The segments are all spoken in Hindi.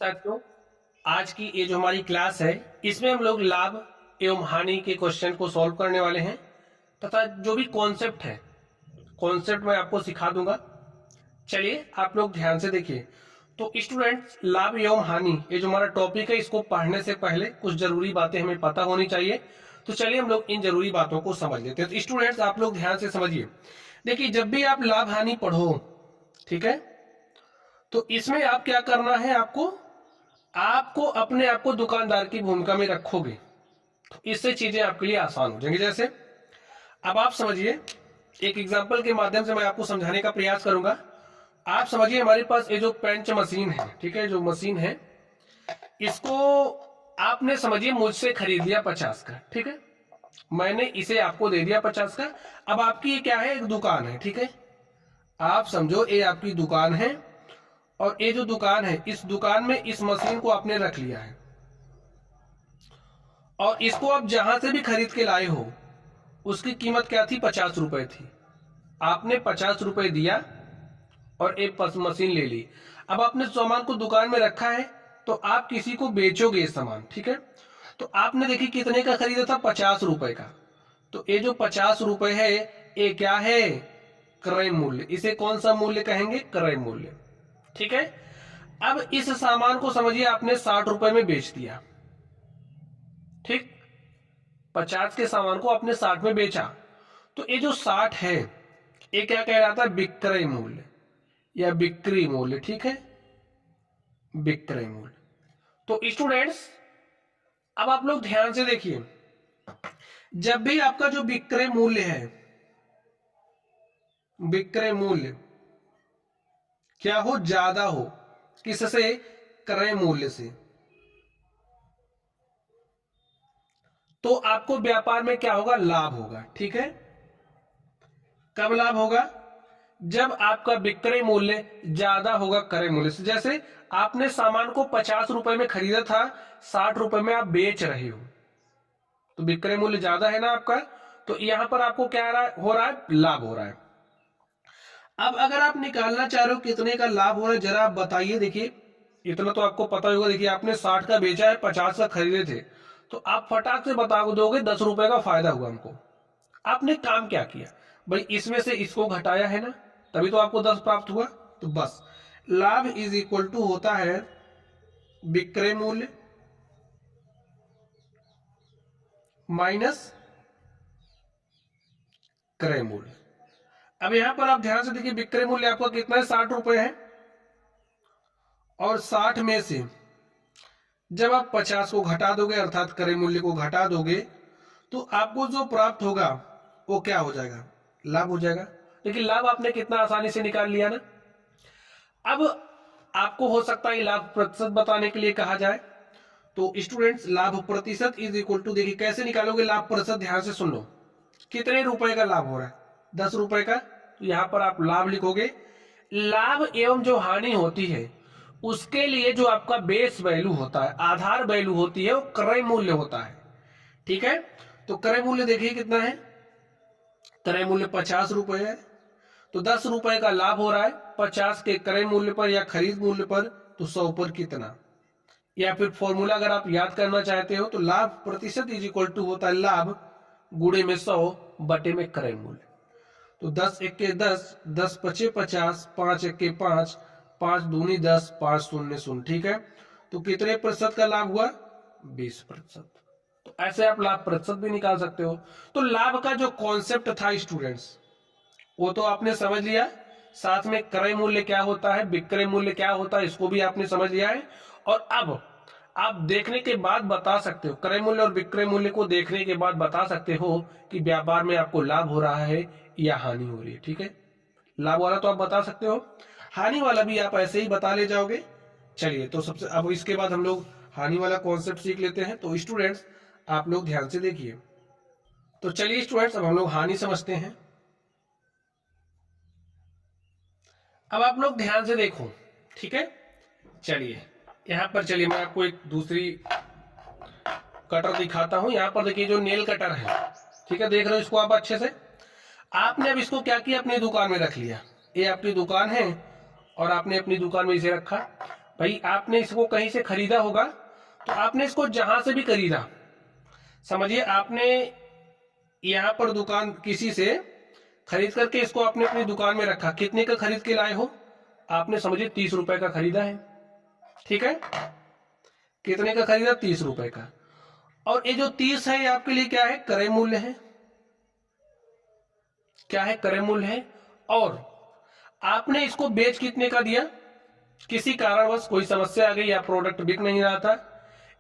साथियों, आज की ये जो हमारी क्लास है इसमें हम लोग लाभ एवं हानि के क्वेश्चन को सॉल्व करने वाले हैं तथा जो भी कॉन्सेप्ट है कॉन्सेप्ट मैं आपको सिखा दूंगा। चलिए आप लोग ध्यान से देखिए। तो स्टूडेंट्स, लाभ एवं हानि ये जो हमारा टॉपिक है इसको पढ़ने से पहले कुछ जरूरी बातें हमें पता होनी चाहिए। तो चलिए हम लोग इन जरूरी बातों को समझ लेते हैं। तो स्टूडेंट्स आप लोग ध्यान से समझिए। देखिए, जब भी आप लाभ हानि पढ़ो, ठीक है, तो इसमें आप क्या करना है, आपको आपको अपने आप को दुकानदार की भूमिका में रखोगे तो इससे चीजें आपके लिए आसान हो जाएंगी। जैसे अब आप समझिए, एक एग्जांपल के माध्यम से मैं आपको समझाने का प्रयास करूंगा। आप समझिए, हमारे पास ये जो पेंच मशीन है, ठीक है, जो मशीन है इसको आपने समझिए मुझसे खरीद लिया 50 का, ठीक है, मैंने इसे आपको दे दिया 50 का। अब आपकी ये क्या है, एक दुकान है, ठीक है, आप समझो ये आपकी दुकान है और ये जो दुकान है इस दुकान में इस मशीन को आपने रख लिया है और इसको आप जहां से भी खरीद के लाए हो उसकी कीमत क्या थी, 50 रुपए थी। आपने 50 रुपए दिया और एक मशीन ले ली। अब आपने सामान को दुकान में रखा है तो आप किसी को बेचोगे सामान, ठीक है, तो आपने देखिए कितने का खरीदा था, 50 रुपए का। तो ये जो 50 रुपए है ये क्या है, क्रय मूल्य। इसे कौन सा मूल्य कहेंगे, क्रय मूल्य, ठीक है। अब इस सामान को समझिए आपने 60 रुपए में बेच दिया, ठीक, 50 के सामान को आपने 60 में बेचा। तो ये जो 60 है ये क्या कह रहा था, विक्रय मूल्य या बिक्री मूल्य, ठीक है, विक्रय मूल्य। तो स्टूडेंट्स अब आप लोग ध्यान से देखिए, जब भी आपका जो विक्रय मूल्य है, विक्रय मूल्य क्या हो, ज्यादा हो, किससे, क्रय मूल्य से, तो आपको व्यापार में क्या होगा, लाभ होगा, ठीक है। कब लाभ होगा, जब आपका विक्रय मूल्य ज्यादा होगा क्रय मूल्य से। जैसे आपने सामान को 50 रुपए में खरीदा था, 60 रुपए में आप बेच रहे हो, तो विक्रय मूल्य ज्यादा है ना आपका, तो यहां पर आपको क्या हो रहा है, लाभ हो रहा है। अब अगर आप निकालना चाह रहे हो कितने का लाभ हो रहा है, जरा आप बताइए। देखिए, इतना तो आपको पता होगा। देखिए, आपने 60 का बेचा है, 50 का खरीदे थे, तो आप फटाक से बता दोगे 10 रुपए का फायदा हुआ हमको। आपने काम क्या किया भाई, इसमें से इसको घटाया है ना, तभी तो आपको 10 प्राप्त हुआ। तो बस लाभ इज इक्वल टू होता है विक्रय मूल्य माइनस क्रय मूल्य। अब यहां पर आप ध्यान से देखिए, विक्रय मूल्य आपका कितना है, 60 रुपए है, और 60 में से जब आप 50 को घटा दोगे अर्थात क्रय मूल्य को घटा दोगे तो आपको जो प्राप्त होगा वो क्या हो जाएगा, लाभ हो जाएगा। लेकिन लाभ आपने कितना आसानी से निकाल लिया ना। अब आपको हो सकता है लाभ प्रतिशत बताने के लिए कहा जाए, तो स्टूडेंट्स लाभ प्रतिशत इज इक्वल टू, देखिए कैसे निकालोगे लाभ प्रतिशत, ध्यान से सुन लो। कितने रुपए का लाभ हो रहा है, 10 रुपए का, तो यहां पर आप लाभ लिखोगे। लाभ एवं जो हानि होती है उसके लिए जो आपका बेस वैल्यू होता है, आधार वैल्यू होती है, वो क्रय मूल्य होता है, ठीक है। तो क्रय मूल्य देखिए कितना है, क्रय मूल्य 50 रुपए है, तो 10 रुपए का लाभ हो रहा है 50 के क्रय मूल्य पर या खरीद मूल्य पर, तो 100 पर कितना। या फिर फॉर्मूला अगर आप याद करना चाहते हो तो लाभ प्रतिशत इज इक्वल टू होता है लाभ गुणे में 100 बटे में क्रय मूल्य। तो 10 एक्के 10, 10 पचे 50, 5 एक्के 5, 5 दूनी 10, 5 शून्य शून्य, ठीक है। तो कितने प्रतिशत का लाभ हुआ, 20%। तो ऐसे आप लाभ प्रतिशत भी निकाल सकते हो। तो लाभ का जो कॉन्सेप्ट था स्टूडेंट्स वो तो आपने समझ लिया, साथ में क्रय मूल्य क्या होता है, विक्रय मूल्य क्या होता है, इसको भी आपने समझ लिया है। और अब आप देखने के बाद बता सकते हो, क्रय मूल्य और विक्रय मूल्य को देखने के बाद बता सकते हो कि व्यापार में आपको लाभ हो रहा है या हानि हो रही है, ठीक है। लाभ वाला तो आप बता सकते हो, हानि वाला भी आप ऐसे ही बता ले जाओगे। चलिए, तो सबसे अब इसके बाद हम लोग हानि वाला कॉन्सेप्ट सीख लेते हैं। तो स्टूडेंट्स आप लोग ध्यान से देखिए। तो चलिए स्टूडेंट्स अब हम लोग हानि समझते हैं। अब आप लोग ध्यान से देखो, ठीक है। चलिए यहां पर, चलिए मैं आपको एक दूसरी कटर दिखाता हूं। यहां पर देखिए जो नेल कटर है, ठीक है, देख रहे हो इसको आप अच्छे से। आपने अब इसको क्या किया, अपनी दुकान में रख लिया। ये आपकी दुकान है और आपने अपनी दुकान में इसे रखा। भाई आपने इसको कहीं से खरीदा होगा, तो आपने इसको जहां से भी खरीदा, समझिए आपने यहाँ पर दुकान किसी से खरीद करके इसको आपने अपनी दुकान में रखा, कितने का खरीद के लाए हो, आपने समझिए 30 रुपए का खरीदा है, ठीक है, कितने का खरीदा, 30 रुपए का। और ये जो 30 है ये आपके लिए क्या है, क्रय मूल्य है, क्या है, क्रय मूल्य है। और आपने इसको बेच कितने का दिया, किसी कारणवश कोई समस्या आ गई या प्रोडक्ट बिक नहीं रहा था,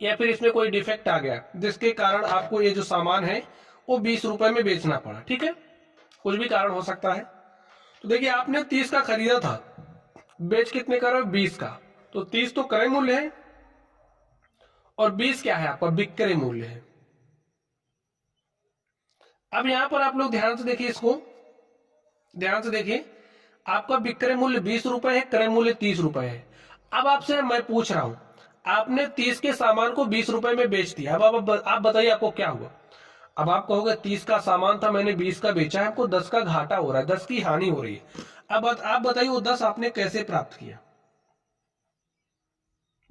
या फिर इसमें कोई डिफेक्ट आ गया जिसके कारण आपको ये जो सामान है वो 20 रुपए में बेचना पड़ा, ठीक है, कुछ भी कारण हो सकता है। तो देखिए आपने 30 का खरीदा था, बेच कितने का रहे हो, 20 का, तो 30 तो क्रय मूल्य है और 20 क्या है आपका, विक्रय मूल्य है। अब यहां पर आप लोग ध्यान से देखिए, इसको ध्यान से देखिए, आपका विक्रय मूल्य 20 रुपए है, क्रय मूल्य 30 रुपए है। अब आपसे मैं पूछ रहा हूं, आपने 30 के सामान को 20 रुपए में बेच दिया, अब आप बताइए आपको क्या हुआ। अब आप कहोगे 30 का सामान था, मैंने 20 का बेचा है, हमको 10 का घाटा हो रहा है, 10 की हानि हो रही है। अब आप बताइए वो 10 आपने कैसे प्राप्त किया,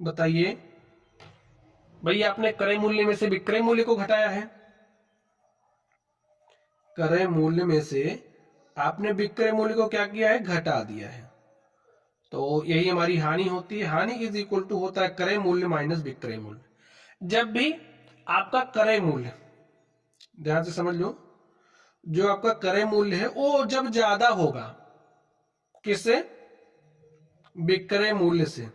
बताइए। भैया आपने क्रय मूल्य में से विक्रय मूल्य को घटाया है, क्रय मूल्य में से आपने विक्रय मूल्य को क्या किया है, घटा दिया है, तो यही हमारी हानि होती है। हानि इज इक्वल टू होता है क्रय मूल्य माइनस विक्रय मूल्य। जब भी आपका क्रय मूल्य, ध्यान से समझ लो, जो आपका क्रय मूल्य है वो जब ज्यादा होगा, किससे, विक्रय मूल्य से,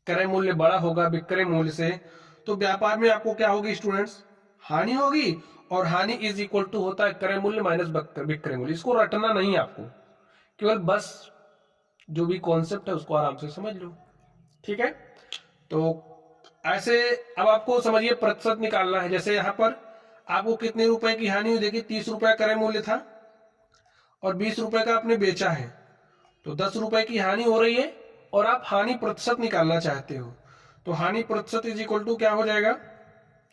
क्रय मूल्य बड़ा होगा विक्रय मूल्य से, तो व्यापार में आपको क्या होगी स्टूडेंट्स, हानि होगी। और हानि इज इक्वल टू होता है क्रय मूल्य माइनस विक्रय मूल्य। इसको रटना नहीं आपको, केवल बस जो भी कॉन्सेप्ट है उसको आराम से समझ लो, ठीक है। तो ऐसे अब आपको समझिए प्रतिशत निकालना है। जैसे यहाँ पर आपको कितने रुपए की हानि हुई, देखिए 30 रुपए क्रय मूल्य था और 20 रुपए का आपने बेचा है, तो 10 रुपए की हानि हो रही है और आप हानि प्रतिशत निकालना चाहते हो, तो हानि प्रतिशत इज इक्वल टू क्या हो जाएगा,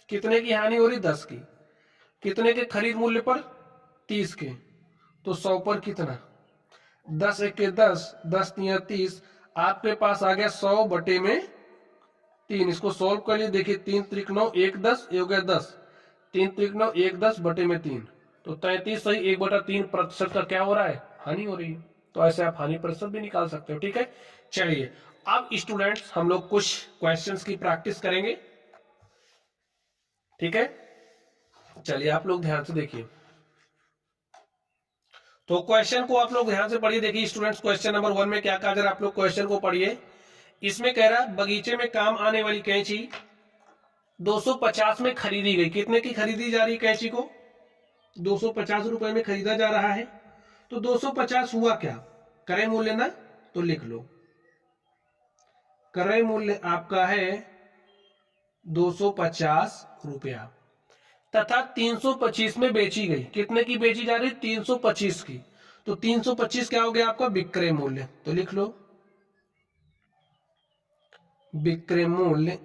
कितने की हानि हो रही, 10 की, कितने के खरीद मूल्य पर, 30 के, तो 100 पर कितना, 10 एक के 10, 10 तिया 30, आपके पास आ गया 100 बटे में 3। इसको सोल्व कर लिए, देखिए 3 त्रिक 9, 1 10, ये हो गया 10, 3 त्रिक 9, 1 10 बटे में 3, तो 33 सही 1/3 प्रतिशत का क्या हो रहा है, हानि हो रही है। तो ऐसे आप हानि प्रतिशत भी निकाल सकते हो, ठीक है। चलिए अब स्टूडेंट्स हम लोग कुछ क्वेश्चंस की प्रैक्टिस करेंगे, ठीक है। चलिए आप लोग ध्यान से देखिए, तो क्वेश्चन को आप लोग ध्यान से पढ़िए। देखिए स्टूडेंट्स क्वेश्चन नंबर 1 में क्या कहा, अगर आप लोग क्वेश्चन को पढ़िए, इसमें कह रहा है बगीचे में काम आने वाली कैंची 250 में खरीदी गई, कितने की खरीदी जा रही कैंची को, 250 रुपए में खरीदा जा रहा है। तो 250 हुआ क्या, क्रय मूल्य ना, तो लिख लो क्रय मूल्य आपका है 250 रुपया, तथा 325 में बेची गई, कितने की बेची जा रही, 325 की, तो 325 क्या हो गया आपका विक्रय मूल्य, तो लिख लो विक्रय मूल्य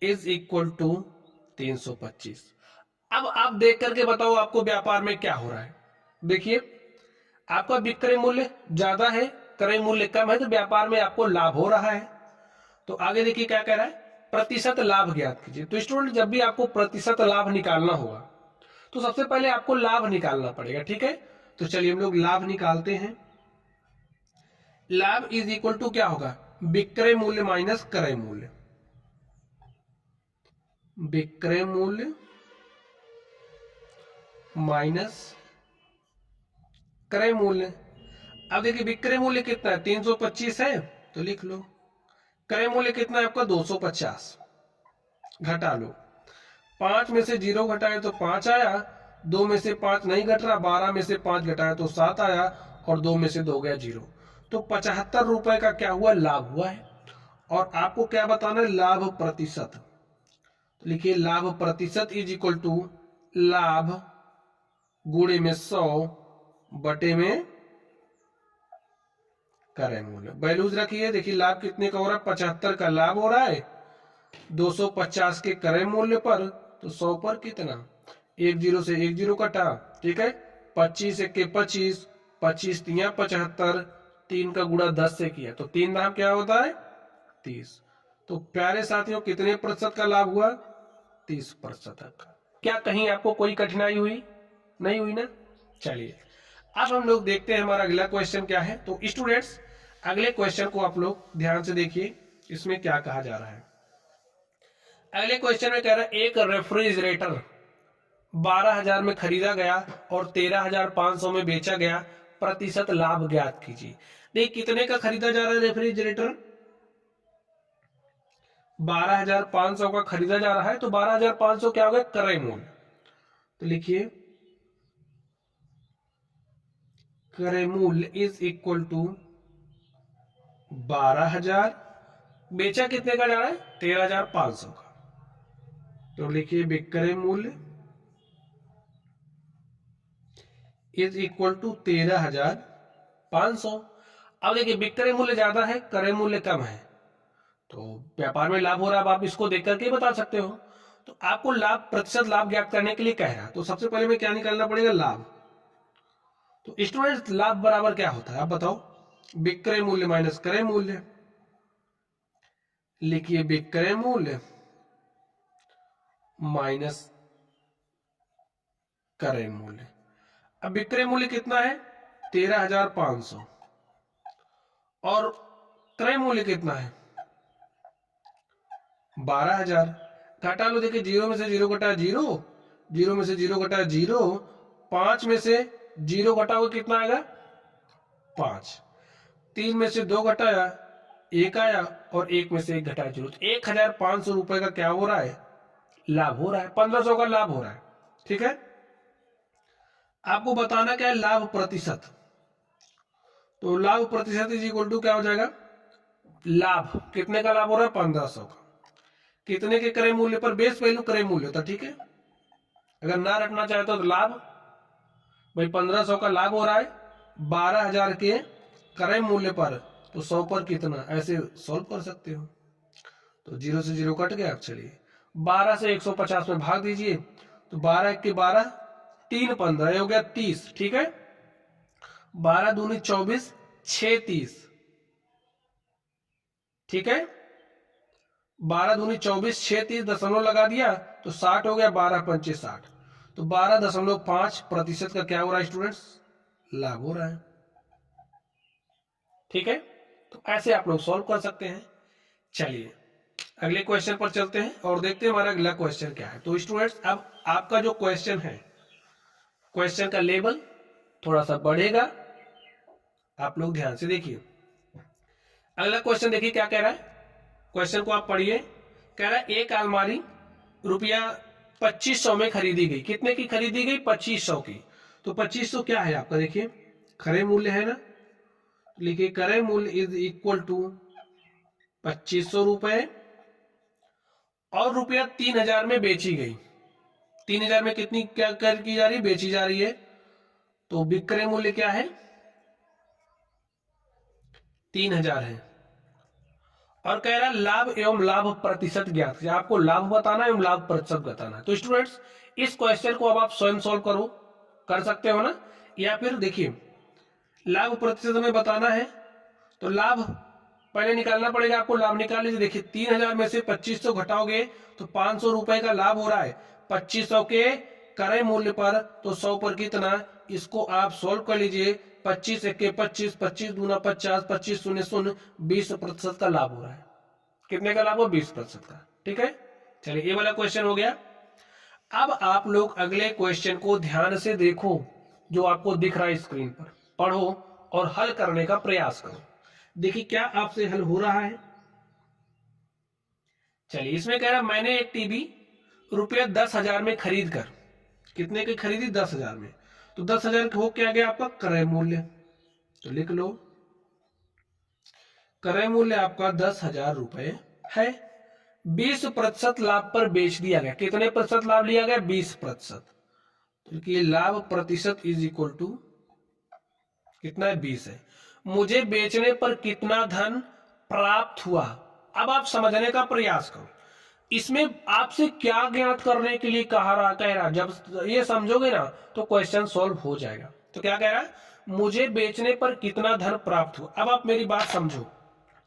इज इक्वल टू 325। अब आप देख करके बताओ आपको व्यापार में क्या हो रहा है। देखिए आपका विक्रय मूल्य ज्यादा है, क्रय मूल्य कम है, तो व्यापार में आपको लाभ हो रहा है। तो आगे देखिए क्या कह रहा है, प्रतिशत लाभ ज्ञात कीजिए। तो स्टूडेंट जब भी आपको प्रतिशत लाभ निकालना होगा तो सबसे पहले आपको लाभ निकालना पड़ेगा, ठीक है। तो चलिए हम लोग लाभ निकालते हैं। लाभ इज इक्वल टू क्या होगा, विक्रय मूल्य माइनस क्रय मूल्य, विक्रय मूल्य माइनस क्रय मूल्य। अब देखिए विक्रय मूल्य कितना है, 325 है, तो लिख लो क्रय मूल्य कितना है आपका 250, घटा लो, 5 में से 0 घटाए तो 5 आया, 2 में से 5 नहीं घट रहा, 12 में से 5 घटाया तो 7 आया, और 2 में से 2 गया 0, तो 75 रुपए का क्या हुआ, लाभ हुआ है। और आपको क्या बताना है, लाभ प्रतिशत। तो लिखिए लाभ प्रतिशत इज इक्वल टू लाभ गुणे में 100 बटे में क्रय मूल्य, वैल्यूज रखिए। देखिए लाभ कितने का हो रहा है, 75 का लाभ हो रहा है 250 के क्रय मूल्य पर, तो 100 पर कितना, 1 0 से 1 0 कटा, ठीक है, 25 एक के 25, 25 तिया 75, 3 का गुणा 10 से किया तो 3 दाम क्या होता है 30। तो प्यारे साथियों कितने प्रतिशत का लाभ हुआ 30% का। क्या कहीं आपको कोई कठिनाई हुई नहीं हुई ना। चलिए अब हम लोग देखते हैं हमारा अगला क्वेश्चन क्या है। तो स्टूडेंट्स अगले क्वेश्चन को आप लोग ध्यान से देखिए, इसमें क्या कहा जा रहा है। अगले क्वेश्चन में कह रहा है एक रेफ्रिजरेटर 12,000 में खरीदा गया और 13,500 में बेचा गया, प्रतिशत लाभ ज्ञात कीजिए। देखिए कितने का खरीदा जा रहा है रेफ्रिजरेटर 12,500 का खरीदा जा रहा है। तो 12,500 क्या होगा क्रय मूल्य। तो लिखिए क्रय मूल्य इज इक्वल टू 12,000, बेचा कितने का जा रहा है 13,500 का। तो लिखिए विक्रय मूल्य इज इक्वल टू 13,500। अब देखिए विक्रय मूल्य ज्यादा है क्रय मूल्य कम है, तो व्यापार में लाभ हो रहा है। अब आप इसको देख करके बता सकते हो। तो आपको लाभ प्रतिशत लाभ ज्ञात करने के लिए कह रहा है, तो सबसे पहले में क्या निकालना पड़ेगा लाभ। तो स्टूडेंट लाभ बराबर क्या होता है आप बताओ, विक्रय मूल्य माइनस क्रय मूल्य। लिखिए विक्रय मूल्य माइनस क्रय मूल्य। अब विक्रय मूल्य कितना है 13,500 और क्रय मूल्य कितना है 12,000। घटा लो, देखिए 0 में से 0 घटा 0, 0 में से 0 घटा 0, 5 में से 0 घटाओगे कितना आएगा 5, 3 में से 2 घटाया 1 आया और 1 में से 1 घटाया 0। तो 1,500 रुपए का क्या हो रहा है लाभ हो रहा है, 1,500 का लाभ हो रहा है। ठीक है, आपको बताना क्या है लाभ प्रतिशत। तो लाभ प्रतिशत इज इक्वल टू क्या हो जाएगा, लाभ कितने का लाभ हो रहा है 1,500 का, कितने के क्रय मूल्य पर, बेस वैल्यू क्रय मूल्य होता। ठीक है, अगर ना रखना चाहते हो तो लाभ भाई 1,500 का लाभ हो रहा है 12,000 के क्रय मूल्य पर, तो 100 पर कितना, ऐसे सॉल्व कर सकते हो। तो 0 से 0 कट गया। चलिए 12 से 150 में भाग दीजिए, तो 12 के 12, 3 15 हो गया 30। ठीक है, 12 दूनी 24, 6 30। ठीक है, 12 दूनी 24, 6 30 दशमलव लगा दिया तो 60 हो गया, 12 पंचे 60। तो 12.5% का क्या हो रहा है स्टूडेंट्स लाभ हो रहा है। ठीक है, तो ऐसे आप लोग सॉल्व कर सकते हैं। चलिए अगले क्वेश्चन पर चलते हैं और देखते हैं हमारा अगला क्वेश्चन क्या है। तो स्टूडेंट्स अब आपका जो क्वेश्चन है, क्वेश्चन का लेवल थोड़ा सा बढ़ेगा, आप लोग ध्यान से देखिए। अगला क्वेश्चन देखिए क्या कह रहा है, क्वेश्चन को आप पढ़िए। कह रहा है एक अलमारी रुपया 2500 में खरीदी गई। कितने की खरीदी गई 2500 की। तो 2500 क्या है आपका, देखिए क्रय मूल्य है ना, लिखिए क्रय मूल्य इज इक्वल टू 2500 रुपए और रुपया 3,000 में बेची गई। 3,000 में कितनी क्या कर की जा रही बेची जा रही है। तो विक्रय मूल्य क्या है 3,000 है और कह रहा है लाभ एवं लाभ प्रतिशत ज्ञात। आपको लाभ बताना है एवं लाभ प्रतिशत बताना है। तो स्टूडेंट्स इस क्वेश्चन को अब आप स्वयं सॉल्व करो, कर सकते हो ना, या फिर देखिए लाभ प्रतिशत हमें बताना है तो लाभ पहले निकालना पड़ेगा आपको। लाभ निकाल लीजिए, देखिए 3,000 में से 2500 घटाओगे तो 500 रुपए का लाभ हो रहा है 2500 के क्रय मूल्य पर। तो 100 पर कितना, इसको आप सॉल्व कर लीजिए। 25 1 25, 25 दूना 50, 25 शून्य शून्य, 20% का लाभ हो रहा है। कितने का लाभ हो 20% का। ठीक है, चलिए ये वाला क्वेश्चन हो गया। अब आप लोग अगले क्वेश्चन को ध्यान से देखो, जो आपको दिख रहा है स्क्रीन पर, पढ़ो और हल करने का प्रयास करो। देखिए क्या आपसे हल हो रहा है। चलिए इसमें कह रहा है मैंने एक टीवी रुपया 10,000 में खरीद कर, कितने की खरीदी 10,000 में, तो 10,000 हो क्या गया आपका क्रय मूल्य। तो लिख लो क्रय मूल्य आपका 10,000 रुपए है। 20% लाभ पर बेच दिया गया। कितने प्रतिशत लाभ लिया गया 20%। तो लाभ प्रतिशत इज इक्वल टू कितना है 20 है। मुझे बेचने पर कितना धन प्राप्त हुआ। अब आप समझने का प्रयास करो, इसमें आपसे क्या ज्ञात करने के लिए कह रहा। जब ये समझोगे ना तो क्वेश्चन सॉल्व हो जाएगा। तो क्या कह रहा है, मुझे बेचने पर कितना धन प्राप्त हुआ। अब आप मेरी बात समझो,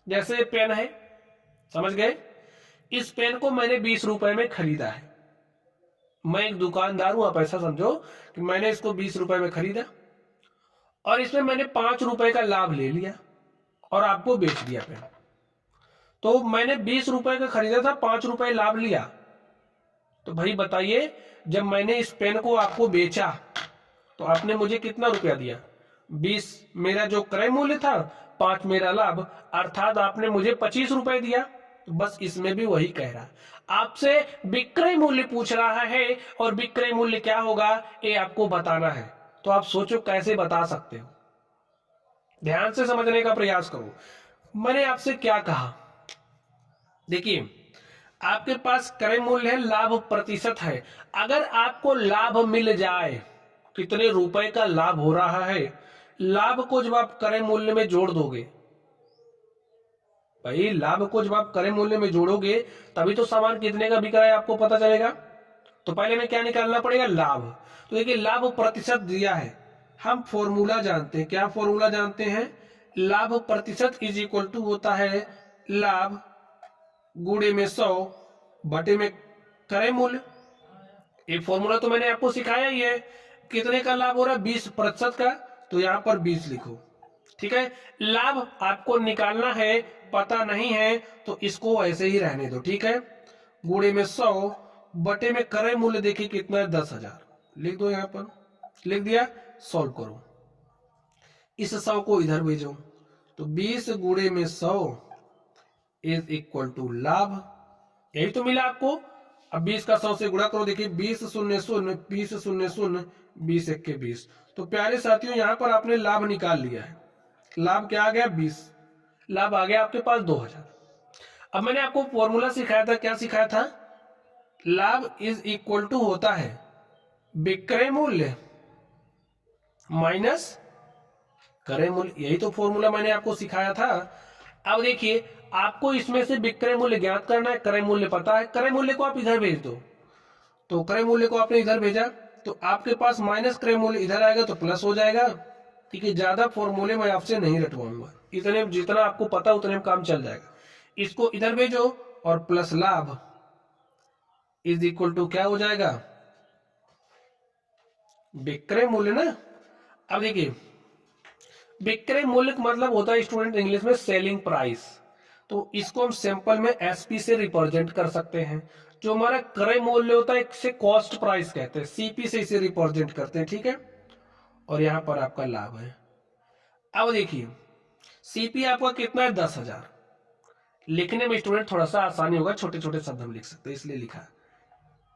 जैसे पेन है, समझ गए, इस पेन को मैंने 20 रुपए में खरीदा है। मैं एक दुकानदार हूं, आप ऐसा समझो कि मैंने इसको 20 रुपए में खरीदा और इसमें मैंने 5 रुपए का लाभ ले लिया और आपको बेच दिया पेन। तो मैंने 20 रुपए का खरीदा था, 5 रुपए लाभ लिया। तो भाई बताइए, जब मैंने इस पेन को आपको बेचा तो आपने मुझे कितना रुपया दिया? 20 मेरा जो क्रय मूल्य था, 5 मेरा लाभ, अर्थात आपने मुझे 25 रुपए दिया। तो बस इसमें भी वही कह रहा, आपसे विक्रय मूल्य पूछ रहा है और विक्रय मूल्य क्या होगा ये आपको बताना है। तो आप सोचो कैसे बता सकते हो, ध्यान से समझने का प्रयास करो। मैंने आपसे क्या कहा, देखिए आपके पास क्रय मूल्य है, लाभ प्रतिशत है। अगर आपको लाभ मिल जाए, कितने रुपए का लाभ हो रहा है, लाभ को जब आप क्रय मूल्य में जोड़ दोगे, भाई लाभ को जब आप क्रय मूल्य में जोड़ोगे तभी तो सामान कितने का बिक रहा है आपको पता चलेगा। तो पहले में क्या निकालना पड़ेगा? लाभ। तो देखिए लाभ प्रतिशत दिया है, हम फॉर्मूला जानते हैं। क्या फॉर्मूला जानते हैं? लाभ प्रतिशत इज इक्वल टू होता है लाभ गुणे में 100 बटे में क्रय मूल्य। ये फॉर्मूला तो मैंने आपको सिखाया ही है। कितने का लाभ हो रहा है? 20% का, तो यहां पर 20 लिखो, ठीक है। लाभ आपको निकालना है, पता नहीं है तो इसको ऐसे ही रहने दो, ठीक है। गुणे में 100 बटे में क्रय मूल्य देखिए कितना है, 10,000 लिख दो, यहां पर लिख दिया। सॉल्व करो, इस 100 को इधर भेजो, तो 20 गुणे में 100 इज इक्वल टू लाभ। यही तो मिला आपको। अब 20 का 100 से गुणा करो, देखिए 20 शून्य शून्य, 20 शून्य शून्य, 20 एक के 20। तो प्यारे साथियों यहां पर आपने लाभ निकाल लिया है। लाभ क्या आ गया? 20। लाभ आ गया आपके पास 2000। अब मैंने आपको फॉर्मूला सिखाया था, क्या सिखाया था? लाभ इज इक्वल टू होता है विक्रय मूल्य माइनस क्रय मूल्य। यही तो फॉर्मूला मैंने आपको सिखाया था। अब देखिए आपको इसमें से विक्रय मूल्य ज्ञात करना है, क्रय मूल्य पता है, क्रय मूल्य को आप इधर भेज दो। तो क्रय मूल्य को आपने इधर भेजा तो आपके पास माइनस क्रय मूल्य इधर आएगा तो प्लस हो जाएगा। ठीक है, ज्यादा फॉर्मूले मैं आपसे नहीं रटवाऊंगा, इतने जितना आपको पता उतने में काम चल जाएगा। इसको इधर भेजो और प्लस लाभ इज इक्वल टू क्या हो जाएगा? विक्रय मूल्य ना। अब देखिए विक्रय मूल्य का मतलब होता है स्टूडेंट इंग्लिश में सेलिंग प्राइस। तो इसको हम सिंपल में एसपी से रिप्रेजेंट कर सकते हैं। जो हमारा क्रय मूल्य होता है इसे कॉस्ट प्राइस कहते हैं, सीपी से इसे रिप्रेजेंट करते हैं, ठीक है। और यहां पर आपका लाभ है। अब देखिए सीपी आपका कितना है? 10,000। लिखने में स्टूडेंट थोड़ा सा आसानी होगा, छोटे छोटे शब्द हम लिख सकते हैं इसलिए लिखा,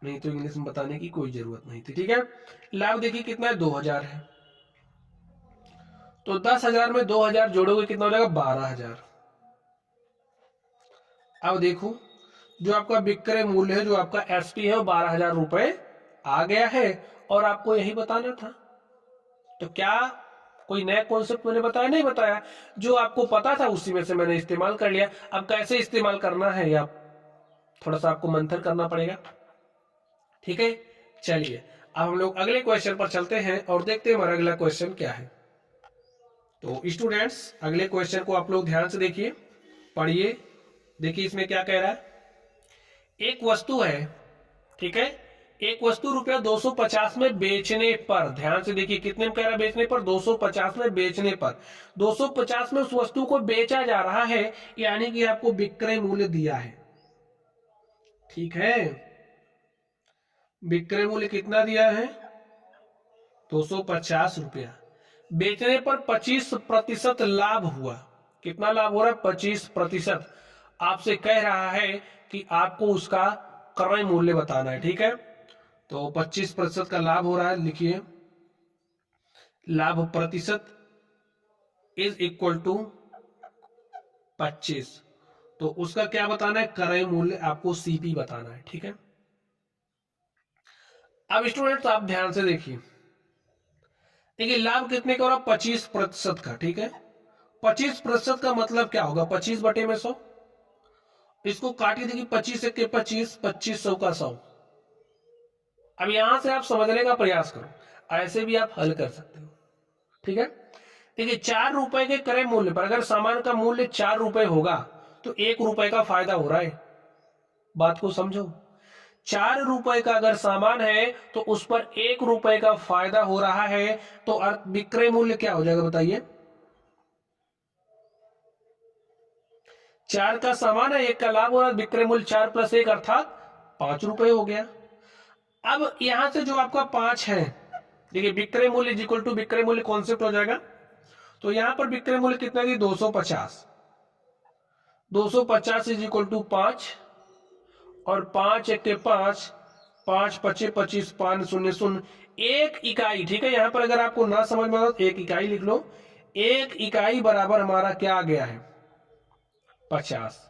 नहीं तो इंग्लिश में बताने की कोई जरूरत नहीं थी, ठीक है। लाभ देखिए कितना है? 2000 है। तो 10,000 में 2000 जोड़ोगे कितना हो जाएगा? 12,000। अब देखो जो आपका विक्रय मूल्य है, जो आपका एसपी है, वो 12,000 रुपए आ गया है और आपको यही बताना था। तो क्या कोई नया कॉन्सेप्ट मैंने बताया? नहीं बताया। जो आपको पता था उसी में से मैंने इस्तेमाल कर लिया। अब कैसे इस्तेमाल करना है या थोड़ा सा आपको मंथन करना पड़ेगा, ठीक है। चलिए अब हम लोग अगले क्वेश्चन पर चलते हैं और देखते हैं हमारा अगला क्वेश्चन क्या है। तो स्टूडेंट्स अगले क्वेश्चन को आप लोग ध्यान से देखिए, पढ़िए। देखिए इसमें क्या कह रहा है। एक वस्तु है, ठीक है, एक वस्तु रुपया 250 में बेचने पर, ध्यान से देखिए कितने में कह रहा है बेचने पर? 250 में बेचने पर। 250 में उस वस्तु को बेचा जा रहा है, यानी कि आपको विक्रय मूल्य दिया है, ठीक है। विक्रय मूल्य कितना दिया है? 250 रुपया। बेचने पर 25% लाभ हुआ। कितना लाभ हो रहा है? 25%। आपसे कह रहा है कि आपको उसका क्रय मूल्य बताना है, ठीक है। तो 25% का लाभ हो रहा है, लिखिए लाभ प्रतिशत इज इक्वल टू 25। तो उसका क्या बताना है? क्रय मूल्य आपको सीपी बताना है, ठीक है। अब स्टूडेंट्स आप ध्यान से देखिए, देखिए लाभ कितने का हो रहा है? 25% का, ठीक है। 25% का मतलब क्या होगा? 25 बटे में 100। इसको काटिए, देखिए 25 एक के 25, 2500 का 100। अब यहां से आप समझने का प्रयास करो, ऐसे भी आप हल कर सकते हो, ठीक है। देखिए 4 रुपए के क्रय मूल्य पर अगर सामान का मूल्य 4 रुपए होगा तो 1 रुपए का फायदा हो रहा है। बात को समझो, 4 रुपए का अगर सामान है तो उस पर 1 रुपए का फायदा हो रहा है, तो विक्रय मूल्य क्या हो जाएगा बताइए। 4 का सामान है, 1 का लाभ हो रहा है, विक्रय मूल्य 4 + 1 अर्थात 5 रुपए हो गया। अब यहां से जो आपका 5 है, देखिए विक्रय मूल्य इक्वल टू विक्रय मूल्य कॉन्सेप्ट हो जाएगा। तो यहां पर विक्रय मूल्य कितना है 250, 250 इज इक्वल टू 5 और 5 × 5, 5 × 5 = 25, 5 0 0 1 इकाई। ठीक है, यहां पर अगर आपको ना समझ में आए तो 1 इकाई लिख लो। 1 इकाई बराबर हमारा क्या आ गया है 50।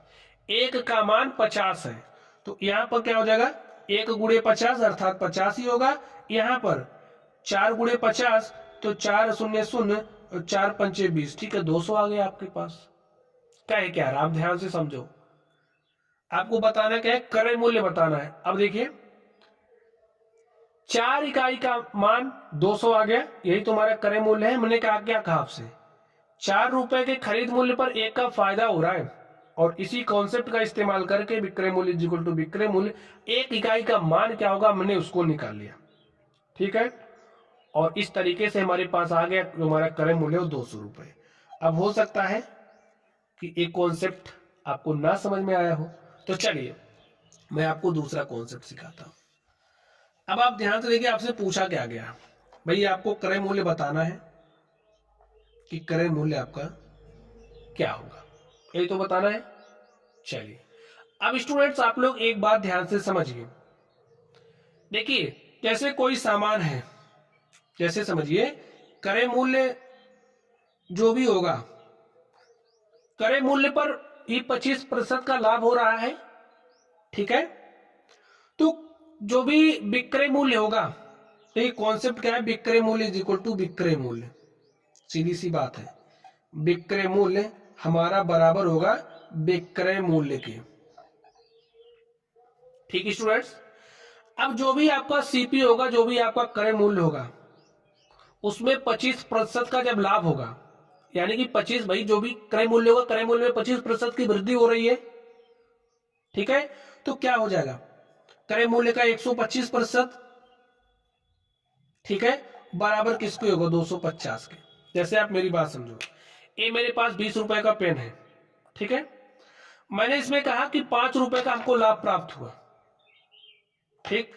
1 का मान 50 है, तो यहां पर क्या हो जाएगा 1 × 50 अर्थात 50 ही होगा। यहां पर 4 × 50 तो 4 0 0 और 4 × 5 = 20। ठीक है, 200 आ गया आपके पास। क्या है क्या, आप ध्यान से समझो, आपको बताना क्या है, क्रय मूल्य बताना है। अब देखिए 4 इकाई का मान 200 आ गया, यही तुम्हारा क्रय मूल्य है। मैंने क्या कहा आपसे, 4 रुपए के खरीद मूल्य पर 1 का फायदा हो रहा है, और इसी कॉन्सेप्ट का इस्तेमाल करके विक्रय मूल्य इक्वल टू विक्रय मूल्य 1 इकाई का मान क्या होगा मैंने उसको निकाल लिया। ठीक है, और इस तरीके से हमारे पास आ गया जो हमारा क्रय मूल्य हो 200 रुपए। अब हो सकता है कि एक कॉन्सेप्ट आपको ना समझ में आया हो, तो चलिए मैं आपको दूसरा कॉन्सेप्ट सिखाता हूं। अब आप ध्यान से देखिए, आपसे पूछा क्या गया, भाई आपको क्रय मूल्य बताना है कि क्रय मूल्य आपका क्या होगा, यही तो बताना है। चलिए अब स्टूडेंट्स आप लोग एक बात ध्यान से समझिए। देखिए जैसे कोई सामान है, जैसे समझिए क्रय मूल्य जो भी होगा, क्रय मूल्य पर ही 25% का लाभ हो रहा है। ठीक है, तो जो भी विक्रय मूल्य होगा, तो ये कॉन्सेप्ट क्या है, विक्रय मूल्य इज इक्वल टू विक्रय मूल्य। सीधी सी बात है, विक्रय मूल्य हमारा बराबर होगा विक्रय मूल्य के। ठीक है स्टूडेंट्स, अब जो भी आपका सीपी होगा, जो भी आपका क्रय मूल्य होगा, उसमें 25% का जब लाभ होगा, यानी कि 25, भाई जो भी क्रय मूल्य होगा, क्रय मूल्य में 25% की वृद्धि हो रही है। ठीक है, तो क्या हो जाएगा, क्रय मूल्य का 125%, ठीक है, बराबर किसके होगा 250 के। जैसे आप मेरी बात समझो, ये मेरे पास 20 रुपए का पेन है। ठीक है, मैंने इसमें कहा कि 5 रुपए का हमको लाभ प्राप्त हुआ। ठीक,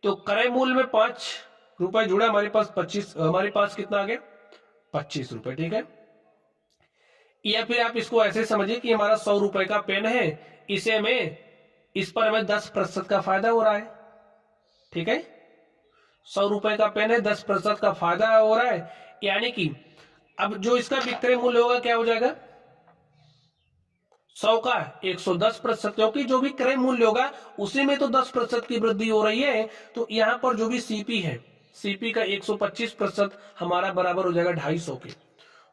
तो क्रय मूल्य में 5 रुपए जुड़ा, हमारे पास 25, हमारे पास कितना आ गया 25 रुपए। ठीक है, या फिर आप इसको ऐसे समझिए कि हमारा 100 रुपए का पेन है, इसे में इस पर हमें 10% का फायदा हो रहा है। ठीक है, 100 रुपए का पेन है, 10% का फायदा हो रहा है, यानी कि अब जो इसका विक्रय मूल्य होगा क्या हो जाएगा 100 का 110%, क्योंकि जो भी क्रय मूल्य होगा उसी में तो 10% की वृद्धि हो रही है। तो यहां पर जो भी सीपी है, सीपी का 125% हमारा बराबर हो जाएगा 250 के।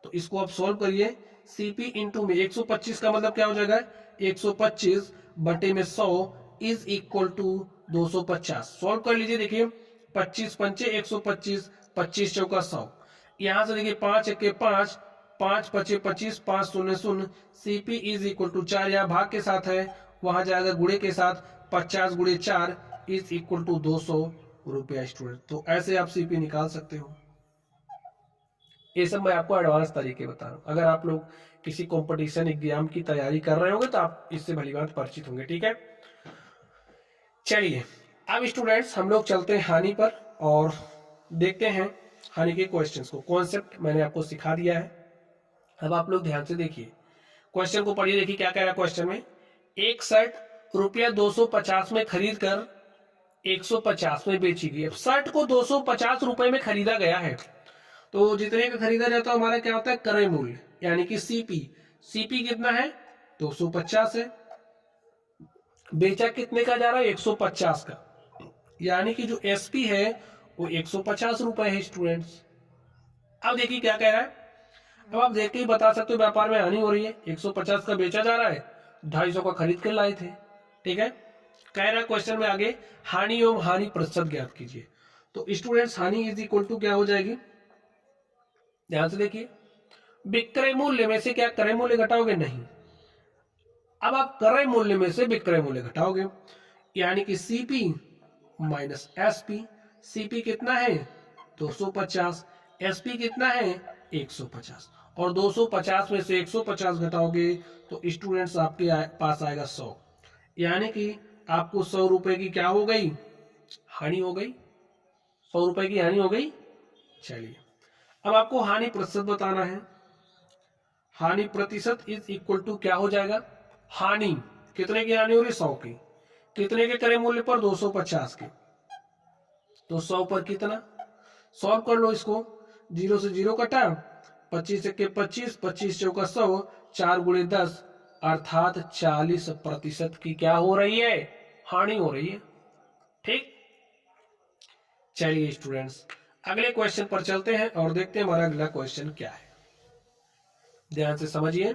तो इसको आप सोल्व करिए, सीपी इंटू में 125 का मतलब क्या हो जाएगा 125 बटे में 100 इज इक्वल टू 250। सोल्व कर लीजिए, देखिए 25 पंचे 125, 25 चौका 100, यहां से देखिए 5 1 5, 5 5 25, 5 0 0, सीपी इज इक्वल टू 4, यहाँ भाग के साथ है वहां जाएगा गुणे के साथ, 50 × 4 इज इक्वल टू 200 रुपया स्टूडेंट। तो ऐसे आप सीपी निकाल सकते हो। ये सब मैं आपको एडवांस तरीके बता रहा हूँ, अगर आप लोग किसी कंपटीशन एग्जाम की तैयारी कर रहे होंगे तो आप इससे भली बात परिचित होंगे। ठीक है, चलिए अब स्टूडेंट्स हम लोग चलते हैं हानि पर और देखते हैं हानि के क्वेश्चंस को। कॉन्सेप्ट मैंने आपको सिखा दिया है, अब आप लोग ध्यान से देखिए, क्वेश्चन को पढ़िए। देखिए क्या कह रहा है क्वेश्चन में, एक शर्ट रुपया 250 में खरीद कर 150 में बेची गई। अब शर्ट को 250 रुपए में खरीदा गया है, तो जितने का खरीदा जाता है हमारा क्या होता है क्रय मूल्य, यानी कि सीपी। सीपी कितना है 250 है, बेचा कितने का जा रहा है 150 का, यानी कि जो एसपी है वो 150 रुपए है स्टूडेंट्स। अब देखिए क्या कह रहा है, अब आप देख के ही बता सकते हो व्यापार में हानि हो रही है, 150 का बेचा जा रहा है, 250 का खरीद कर लाए थे। ठीक है, कह रहा है क्वेश्चन में आगे हानि एवं हानि प्रतिशत ज्ञात कीजिए। तो स्टूडेंट्स हानि इज इक्वल टू क्या हो जाएगी, ध्यान से देखिए, विक्रय मूल्य में से क्या क्रय मूल्य घटाओगे? नहीं। अब आप क्रय मूल्य में से विक्रय मूल्य घटाओगे, यानी कि सीपी माइनस एसपी। सीपी कितना है? 250। एसपी कितना है? 150। और 250 में से 150 घटाओगे तो स्टूडेंट्स आपके पास आएगा 100, यानी कि आपको 100 रुपए की क्या हो गई? हानि हो गई। 100 रुपए की हानि हो गई। चलिए, अब आपको हानि प्रतिशत बताना है। हानि प्रतिशत इज इक्वल टू क्या हो जाएगा? हानि कितने की हानि हो रही? 100 की। कितने के क्रय मूल्य पर? 250 के। तो 100 पर कितना? सॉल्व कर लो इसको। 0 से 0 कटा, 25 के 25, 25 चौका 100, 4 गुणे 10, अर्थात 40% की क्या हो रही है? हानि हो रही है। ठीक, चलिए स्टूडेंट्स अगले क्वेश्चन पर चलते हैं और देखते हैं हमारा अगला क्वेश्चन क्या है। ध्यान से समझिए।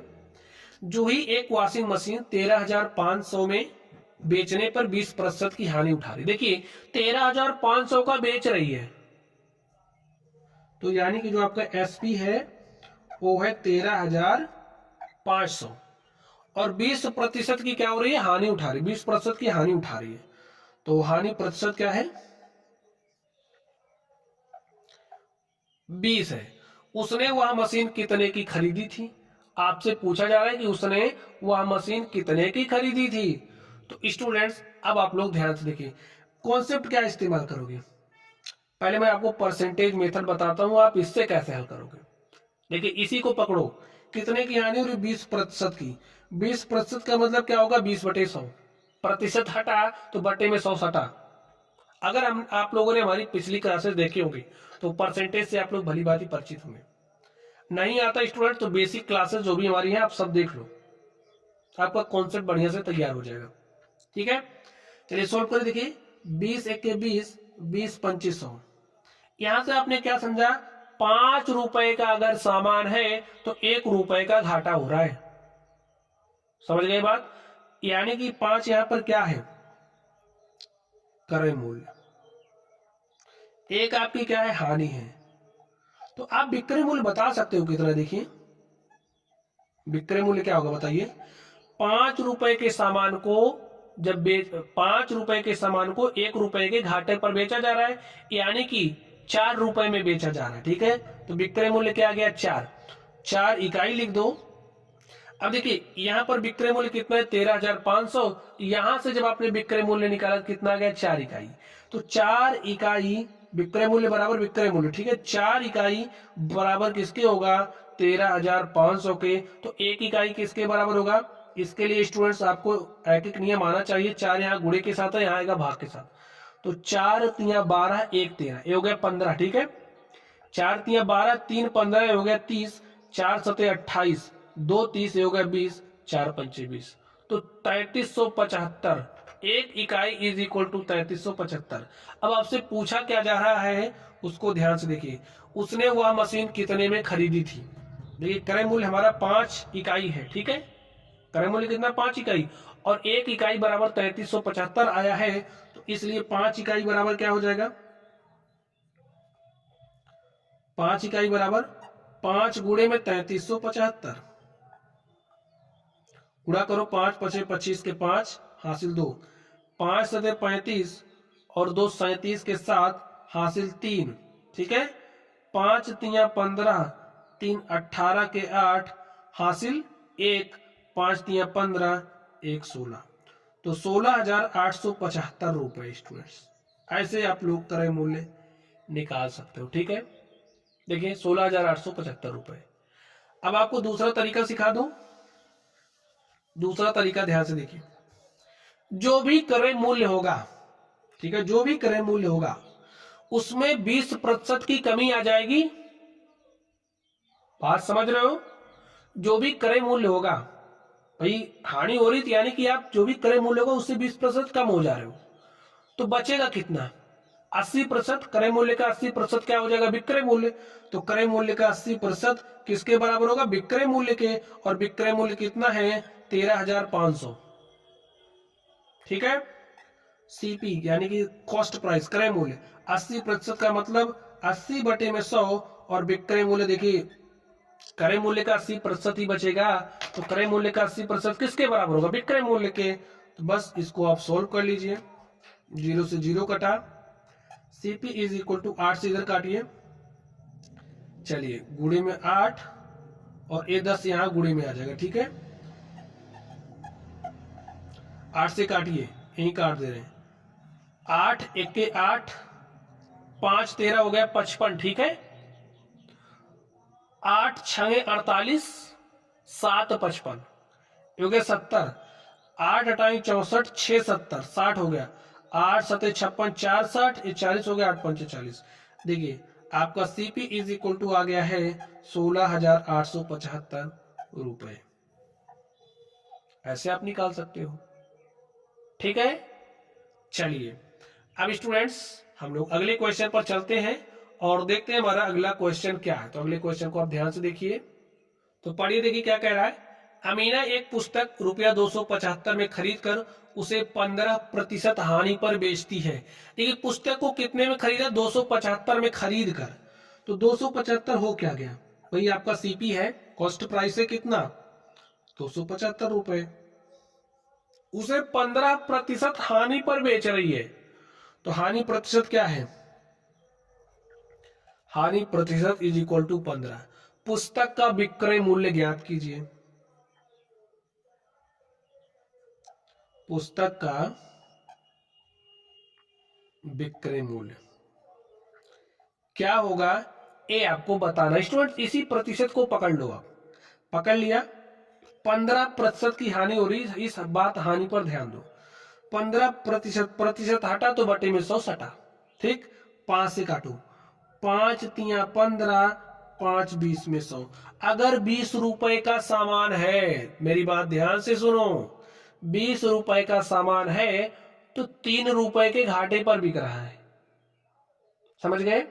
जूही एक वॉशिंग मशीन 13,500 में बेचने पर 20% की हानि उठा रही। देखिए 13,500 का बेच रही है, तो यानी कि जो आपका एसपी है वो है 13,500 और 20% की क्या हो रही है? हानि उठा रही। 20% की हानि उठा रही है, तो हानि प्रतिशत क्या है? 20 है। उसने वह मशीन कितने की खरीदी थी? आपसे पूछा जा रहा है कि उसने वह मशीन कितने की खरीदी थी। तो स्टूडेंट्स अब आप लोग ध्यान से देखिए, कॉन्सेप्ट क्या इस्तेमाल करोगे। पहले मैं आपको परसेंटेज मेथड बताता हूं, आप इससे कैसे हल करोगे। देखिए इसी को पकड़ो, कितने की हानि हो रही? 20% की। 20% का मतलब क्या होगा? 20/100। प्रतिशत हटा तो बटे में 100 हटा। अगर हम आप लोगों ने हमारी पिछली क्लासेस देखी होंगी तो परसेंटेज से आप लोग भली भांति परिचित होंगे। नहीं आता स्टूडेंट तो बेसिक क्लासेस जो भी हमारी हैं आप सब देख लो, आपका कॉन्सेप्ट बढ़िया से तैयार हो जाएगा। ठीक है, चलिए सॉल्व करें। देखिए 20 एक के 20, 20 2500। यहां से आपने क्या समझा? 5 रुपए का अगर सामान है तो 1 रुपए का घाटा हो रहा है। समझ गए बात? यानी कि 5 यहां पर क्या है? क्रय मूल्य। एक आपकी क्या है? हानि है। तो आप विक्रय मूल्य बता सकते हो कितना? देखिए विक्रय मूल्य क्या होगा बताइए। 5 रुपए के सामान को जब 5 रुपए के सामान को 1 रुपए के घाटे पर बेचा जा रहा है, यानी कि 4 रुपए में बेचा जा रहा है। ठीक है, तो विक्रय मूल्य क्या आ गया? 4। 4 इकाई लिख दो। अब देखिए यहां पर विक्रय मूल्य कितना है? 13,500। यहां से जब आपने विक्रय मूल्य निकाला कितना आ गया? 4 इकाई। तो 4 इकाई विक्रय मूल्य बराबर विक्रय मूल्य। ठीक है, 4 इकाई बराबर किसके होगा? 13,500 के। तो 1 इकाई किसके बराबर होगा? इसके लिए स्टूडेंट्स आपको एक एक नियम आना चाहिए। 4 यहाँ गुणे के साथ है, यहाँ आएगा भाग के साथ। तो 4 तिया 12, 1 13, ये हो गया 15। ठीक है, 4 तिया 12, 3 15, हो गया 30, 4 सते 28, 2 30, हो गया 20, 4 पंचे 20। तो 3375 एक इकाई इज इक्वल टू 3375। अब आपसे पूछा क्या जा रहा है उसको ध्यान से देखिए। उसने वह मशीन कितने में खरीदी थी? देखिए क्रय मूल्य हमारा 5 इकाई है। ठीक है, क्रय मूल्य कितना? 5 इकाई, और 1 इकाई बराबर 3375 आया है, तो इसलिए 5 इकाई बराबर क्या हो जाएगा? 5 इकाई बराबर 5 गुणे में 3375। गुणा करो, 5 पचे 25 के 5 हासिल 2, 5 सते 35 और 2 37 के 7 हासिल 3। ठीक है, 5 तिया 15, 3 18 के 8 हासिल 1, 5 तिया 15, 1 16। तो 16,875 रुपए स्टूडेंट्स। ऐसे आप लोग क्रय मूल्य निकाल सकते हो। ठीक है, देखिए 16,875 रुपए। अब आपको दूसरा तरीका सिखा दूं। दूसरा तरीका ध्यान से देखिए। जो भी क्रय मूल्य होगा, ठीक है, जो भी क्रय मूल्य होगा उसमें 20% की कमी आ जाएगी। बात समझ रहे हो? जो भी क्रय मूल्य होगा, भाई हानि हो रही थी, यानी कि आप जो भी क्रय मूल्य होगा उससे 20% कम हो जा रहे हो, तो बचेगा कितना? 80%। क्रय मूल्य का 80% क्या हो जाएगा? विक्रय मूल्य। तो क्रय मूल्य का 80% किसके बराबर होगा? विक्रय मूल्य के। और विक्रय मूल्य कितना है? 13,500। ठीक है, सीपी यानी कि कॉस्ट प्राइस, क्रय मूल्य 80% का मतलब 80 बटे में 100, और विक्रय मूल्य देखिए क्रय मूल्य का 80% ही बचेगा, तो क्रय मूल्य का 80% किसके बराबर होगा? विक्रय मूल्य के। तो बस इसको आप सोल्व कर लीजिए। 0 से 0 कटा, CP इज इक्वल टू 8 से इधर काटिए, चलिए गुणे में 8 और ये 10 यहाँ गुणे में आ जाएगा, ठीक है। 8 से काटिए, यही काट दे रहे हैं। 8 1 8, 5 13 हो गया 55, ठीक है। 8 6 48, 7 55 हो गया 70। 8 अटाई 64, 6 70, 60 हो गया। 8 7 56, 4 60, ये 40 हो गया। 8 5 40। देखिए आपका CP इज इक्वल टू आ गया है 16,875 रुपए। ऐसे आप निकाल सकते हो, ठीक है। चलिए अब स्टूडेंट्स हम लोग अगले क्वेश्चन पर चलते हैं और देखते हैं हमारा अगला क्वेश्चन क्या है। तो अगले क्वेश्चन को आप ध्यान से देखिए, तो पढ़िए, देखिए क्या कह रहा है। अमीना एक पुस्तक रुपया 275 में खरीद कर उसे 15% हानि पर बेचती है। देखिए पुस्तक को कितने में खरीदा? 275 में खरीद कर। तो 275 हो क्या गया भाई? आपका CP है, कॉस्ट प्राइस है कितना? 275 रुपए। उसे 15% हानि पर बेच रही है। तो हानि प्रतिशत क्या है? हानि प्रतिशत इज इक्वल टू 15। पुस्तक का विक्रय मूल्य ज्ञात कीजिए। पुस्तक का विक्रय मूल्य क्या होगा ये आपको बताना। स्टूडेंट इसी प्रतिशत को पकड़ लो, आप पकड़ लिया। 15% की हानि हो रही है, इस बात हानि पर ध्यान दो। 15%, प्रतिशत हटा तो बटे में 100 सटा, ठीक। 5 से काटो, 5 तिया 15, 5 20 में 100। अगर 20 रुपए का सामान है, मेरी बात ध्यान से सुनो, 20 रुपए का सामान है तो 3 रुपए के घाटे पर बिक रहा है, समझ गए।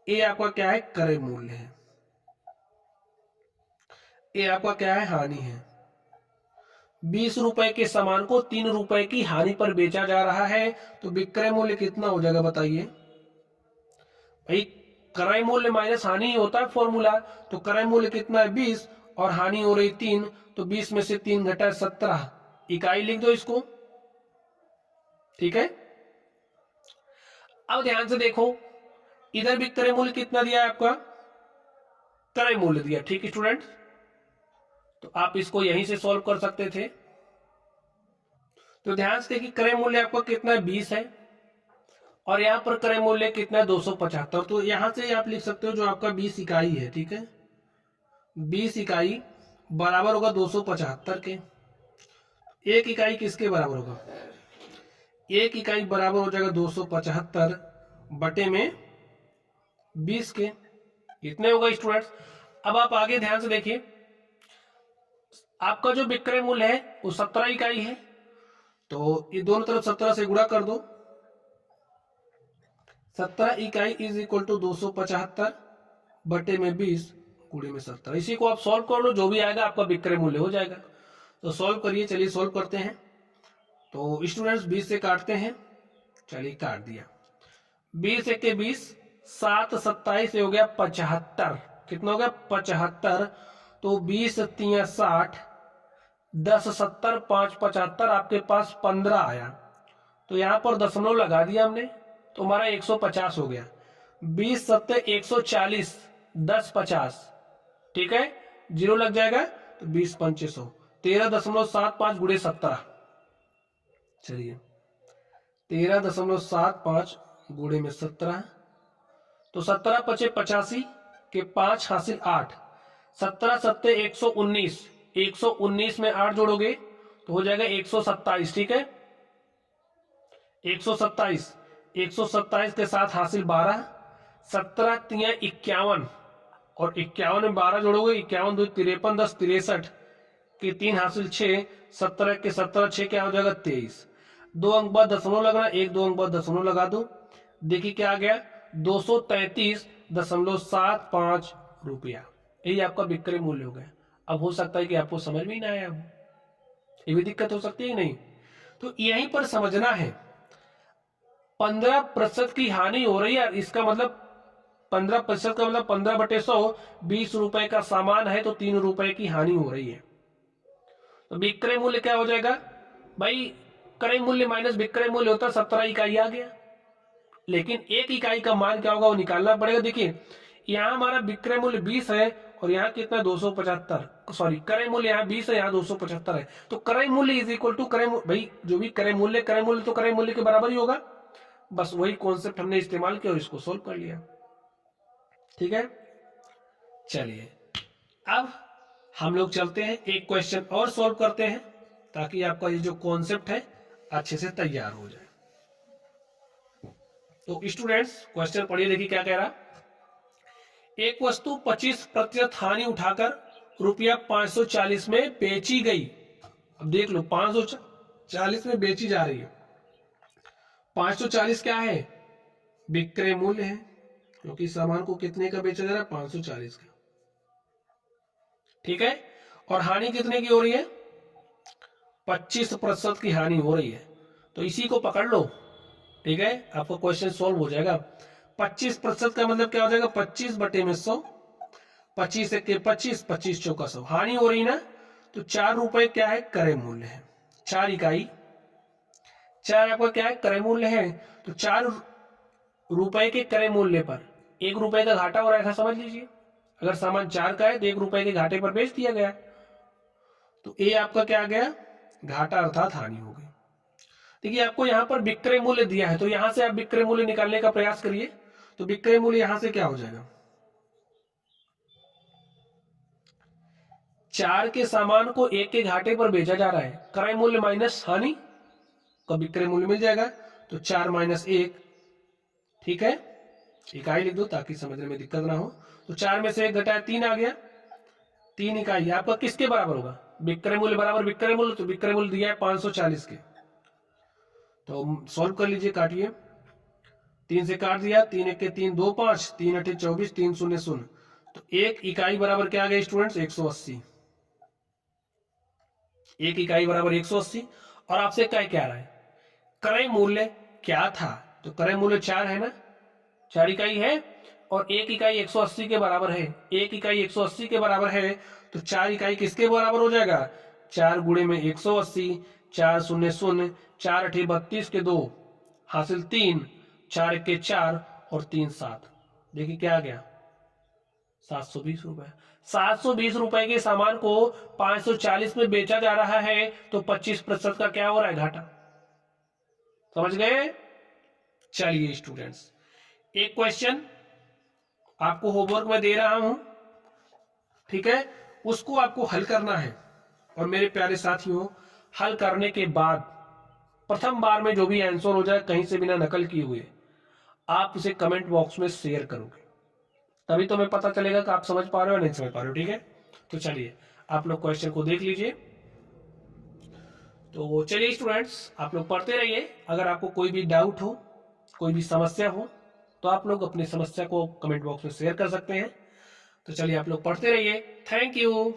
ये आपका क्या है? क्रय मूल्य है। ये आपका क्या है? हानि है। 20 रुपए के सामान को 3 रुपए की हानि पर बेचा जा रहा है, तो विक्रय मूल्य कितना हो जाएगा बताइए भाई? क्रय मूल्य माइनस हानि होता है फॉर्मूला। तो क्रय मूल्य कितना है? 20 और हानि हो रही 3, तो 20 में से 3 घटा 17 इकाई लिख दो इसको, ठीक है। अब ध्यान से देखो, इधर भी क्रय मूल्य कितना दिया है आपका? क्रय मूल्य दिया, ठीक स्टूडेंट। तो आप इसको यहीं से सॉल्व कर सकते थे। तो ध्यान से देखिए, क्रय मूल्य आपका कितना है? 20 है, और यहां पर क्रय मूल्य कितना है? 275। तो यहां से आप लिख सकते हो जो आपका 20 इकाई है, ठीक है, 20 इकाई बराबर होगा 275 के। एक इकाई किसके बराबर होगा? एक इकाई बराबर हो जाएगा 275 बटे में 20 के, इतने होगा स्टूडेंट्स। अब आप आगे ध्यान से देखिए, आपका जो विक्रय मूल्य है वो 17 इकाई है, तो ये दोनों तरफ 17 से गुणा कर दो। 17 इकाई इज इक्वल टू 275 बटे में 20 गुणे में 17। इसी को आप सॉल्व कर लो, जो भी आएगा आपका विक्रय मूल्य हो जाएगा। तो सॉल्व करिए, चलिए सॉल्व करते हैं। तो स्टूडेंट्स 20 से काटते हैं, चलिए काट दिया। 20 एक के 20, 7 27 हो गया 75। कितना हो गया? 75। तो 20 तिया 60, 10 70, 5 75, आपके पास 15 आया। तो यहां पर दशमलव लगा दिया हमने, तो हमारा 150 हो गया। 20 सत्ते 140, 10 50, ठीक है, 0 लग जाएगा, तो 20 पंचे 100, 13.75 गुणे 17। चलिए 13.75 गुणे में 17, तो 17 पचे 85 के 5 हासिल 8, 17 सत्ते 119, 119 में 8 जोड़ोगे तो हो जाएगा 127, ठीक है, 127, 127 के साथ हासिल 12, 17 तिया 51 और 51 में 12 जोड़ोगे, 51 2 53, 10 63 के 3 हासिल 6, 17 के 17 6 क्या हो जाएगा? 23। 2 अंक बाद दशमलव लगना, 1 2 अंक बाद दशमलव लगा दो, देखिए क्या आ गया? 233.75 रुपया। यही आपका विक्रय मूल्य हो गया। अब हो सकता है कि आपको समझ में ही ना आया हो, ये भी दिक्कत हो सकती है नहीं। तो यहीं पर समझना है, 15% की हानि हो रही है, इसका मतलब 15% का मतलब 15/100, 20 रुपए का सामान है तो 3 रुपए की हानि हो रही है। तो विक्रय मूल्य क्या हो जाएगा भाई, क्रय मूल्य माइनस विक्रय मूल्य होता है 17 इकाई आ गया, लेकिन 1 इकाई का मान क्या होगा वो निकालना पड़ेगा। देखिए यहाँ हमारा विक्रय मूल्य 20 है और यहाँ कितना 275, सॉरी क्रय मूल्य यहाँ 20 है, यहाँ 275 है। तो क्रय मूल्य इज इक्वल टू क्रय, भाई जो भी क्रय मूल्य तो क्रय मूल्य के बराबर ही होगा। बस वही कॉन्सेप्ट हमने इस्तेमाल किया और इसको सोल्व कर लिया। ठीक है, चलिए अब हम लोग चलते हैं एक क्वेश्चन और सॉल्व करते हैं ताकि आपका ये जो कॉन्सेप्ट है अच्छे से तैयार हो जाए। तो स्टूडेंट्स क्वेश्चन पढ़िए, देखिए क्या कह रहा। एक वस्तु 25% हानि उठाकर रुपया 540 में बेची गई। अब देख लो 540 में बेची जा रही है। 540 क्या है, विक्रय मूल्य है, क्योंकि सामान को कितने का बेचा जा रहा है, 540 का। ठीक है, और हानि कितने की हो रही है, 25% की हानि हो रही है। तो इसी को पकड़ लो। ठीक है, आपका क्वेश्चन सॉल्व हो जाएगा। 25% का मतलब क्या हो जाएगा, 25/100, 25 एक 25, 25 चौका 100, हानि हो रही ना। तो 4 रुपए क्या है, क्रय मूल्य है, 4 इकाई, 4 आपका क्या है, क्रय मूल्य है। तो 4 रुपए के क्रय मूल्य पर 1 रुपए का घाटा हो रहा है, ऐसा समझ लीजिए। अगर सामान 4 का है तो 1 रुपए के घाटे पर बेच दिया गया, तो ए आपका क्या आ गया, घाटा अर्थात हानि हो गई। देखिए आपको यहाँ पर विक्रय मूल्य दिया है, तो यहां से आप विक्रय मूल्य निकालने का प्रयास करिए। तो विक्रय मूल्य यहां से क्या हो जाएगा, 4 के सामान को 1 के घाटे पर बेचा जा रहा है, क्रय मूल्य माइनस हानि का विक्रय मूल्य मिल जाएगा। तो 4 - 1, ठीक है, इकाई लिख दो ताकि समझने में दिक्कत ना हो। तो 4 में से 1 घटाया 3 आ गया, 3 इकाई आपका किसके बराबर होगा, विक्रय मूल्य बराबर विक्रय मूल्य। तो विक्रय मूल्य दिया है 540 के, तो सॉल्व कर लीजिए, काटिए, 3 से काट दिया, 3 1 के 3, 2 5, 3 8 24, 3 0 0। तो 1 इकाई बराबर क्या आ गया स्टूडेंट्स, 180। 1 इकाई बराबर 180। और आपसे क्या कह रहा है, क्रय मूल्य क्या था, तो क्रय मूल्य 4 है ना, 4 इकाई है, और 1 इकाई 180 के बराबर है। 1 इकाई 180 के बराबर है, तो 4 इकाई किसके बराबर हो जाएगा, 4 गुणे में 180, 4 0 0, 4 8 32 के 2 हासिल 3, 4 1 के 4 और 3 7। देखिए क्या आ गया, 720 रुपए। 720 रुपए के सामान को 540 में बेचा जा रहा है, तो 25% का क्या हो रहा है, घाटा। समझ गए। चलिए स्टूडेंट्स, एक क्वेश्चन आपको होमवर्क में दे रहा हूं, ठीक है, उसको आपको हल करना है। और मेरे प्यारे साथियों, हल करने के बाद प्रथम बार में जो भी आंसर हो जाए कहीं से बिना नकल किए हुए, आप उसे कमेंट बॉक्स में शेयर करोगे, तभी तो मैं पता चलेगा कि आप समझ पा रहे हो या नहीं समझ पा रहे हो। ठीक है, तो चलिए आप लोग क्वेश्चन को देख लीजिए। तो चलिए स्टूडेंट्स, आप लोग पढ़ते रहिए। अगर आपको कोई भी डाउट हो, कोई भी समस्या हो, तो आप लोग अपनी समस्या को कमेंट बॉक्स में शेयर कर सकते हैं। तो चलिए आप लोग पढ़ते रहिए। Thank you.